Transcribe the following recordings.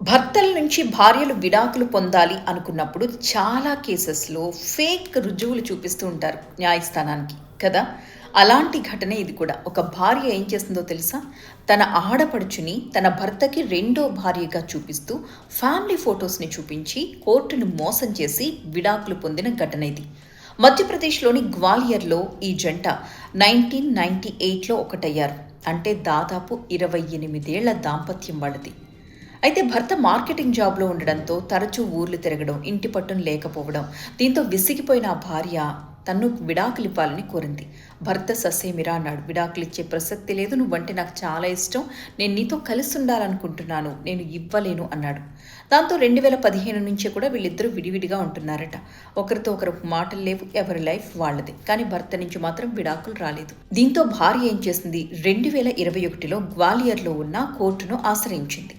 భర్తల నుంచి భార్యలు విడాకులు పొందాలి అనుకున్నప్పుడు చాలా కేసెస్‌లో ఫేక్ రుజువులు చూపిస్తూ ఉంటారు న్యాయస్థానానికి కదా! అలాంటి ఘటనే ఇది కూడా. ఒక భార్య ఏం చేసిందో తెలుసా? తన ఆడపడుచుని తన భర్తకి రెండో భార్యగా చూపిస్తూ ఫ్యామిలీ ఫోటోస్‌ని చూపించి కోర్టును మోసం చేసి విడాకులు పొందిన ఘటన ఇది. మధ్యప్రదేశ్‌లోని గ్వాలియర్‌లో ఈ జంట 1998లో ఒకటయ్యారు. అంటే దాదాపు 28 ఏళ్ల దాంపత్యం వాళ్ళది. అయితే భర్త మార్కెటింగ్ జాబ్‌లో ఉండడంతో తరచూ ఊర్లు తిరగడం, ఇంటి పట్టున లేకపోవడం, దీంతో విసిగిపోయిన ఆ భార్య తన్ను విడాకులివ్వాలని కోరింది. భర్త ససేమిరా అన్నాడు. "విడాకులిచ్చే ప్రసక్తి లేదు. నువ్వంటే నాకు చాలా ఇష్టం. నేను నీతో కలిసుండాలనుకుంటున్నాను. నేను ఇవ్వలేను" అన్నాడు. దాంతో 2015 నుంచే కూడా వీళ్ళిద్దరూ విడివిడిగా ఉంటున్నారట. ఒకరితో ఒకరు మాటలు లేవు. ఎవరి లైఫ్ వాళ్ళది. కానీ భర్త నుంచి మాత్రం విడాకులు రాలేదు. దీంతో భార్య ఏం చేసింది? 2021లో గ్వాలియర్‌లో ఉన్న కోర్టును ఆశ్రయించింది.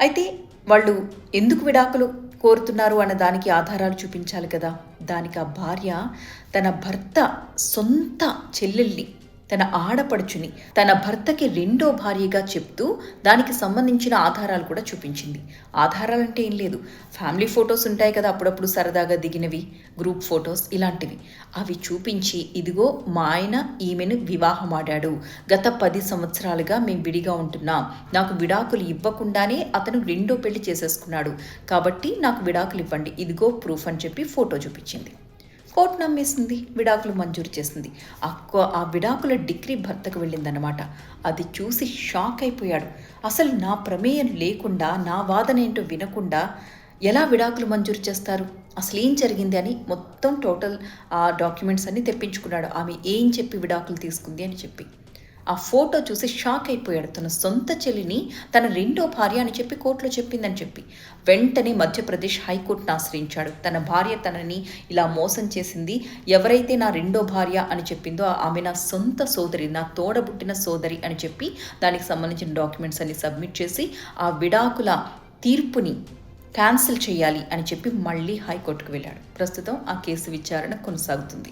అయితే వాళ్ళు ఎందుకు విడాకులు కోరుతున్నారు అన్న దానికి ఆధారాలు చూపించాలి కదా! దానికి ఆ భార్య తన భర్త సొంత చెల్లెల్ని, తన ఆడపడుచుని తన భర్తకి రెండో భార్యగా చెప్తూ దానికి సంబంధించిన ఆధారాలు కూడా చూపించింది. ఆధారాలంటే ఏం లేదు. ఫ్యామిలీ ఫోటోస్ ఉంటాయి కదా! అప్పుడప్పుడు సరదాగా దిగినవి, గ్రూప్ ఫోటోస్ ఇలాంటివి. అవి చూపించి, ఇదిగో మా ఆయన ఈమెను వివాహమాడాడు. గత 10 సంవత్సరాలుగా మేం విడిగా ఉంటున్నాం. నాకు విడాకులు ఇవ్వకుండానే అతను రెండో పెళ్లి చేసేసుకున్నాడు. కాబట్టి నాకు విడాకులు ఇవ్వండి. ఇదిగో ప్రూఫ్ అని చెప్పి ఫోటో చూపించింది. కోర్టు నమ్మేసింది. విడాకులు మంజూరు చేసింది. ఆ విడాకుల డిగ్రీ భర్తకు వెళ్ళిందనమాట. అది చూసి షాక్ అయిపోయాడు. అసలు నా ప్రమేయం లేకుండా, నా వాదన ఏంటో వినకుండా ఎలా విడాకులు మంజూరు చేస్తారు? అసలేం జరిగింది అని మొత్తం టోటల్ ఆ డాక్యుమెంట్స్ అన్నీ తెప్పించుకున్నాడు. ఆమె ఏం చెప్పి విడాకులు తీసుకుంది అని చెప్పి. ఆ ఫోటో చూసి షాక్ అయిపోయాడు. తన సొంత చెల్లిని తన రెండో భార్య అని చెప్పి కోర్టులో చెప్పిందని చెప్పి. వెంటనే మధ్యప్రదేశ్ హైకోర్టును ఆశ్రయించాడు. తన భార్య తనని ఇలా మోసం చేసింది. ఎవరైతే నా రెండో భార్య అని చెప్పిందో ఆమె నా సొంత సోదరి, నా తోడబుట్టిన సోదరి అని చెప్పి దానికి సంబంధించిన డాక్యుమెంట్స్ అన్ని సబ్మిట్ చేసి ఆ విడాకుల తీర్పుని క్యాన్సిల్ చేయాలి అని చెప్పి మళ్ళీ హైకోర్టుకు వెళ్ళాడు. ప్రస్తుతం ఆ కేసు విచారణ కొనసాగుతుంది.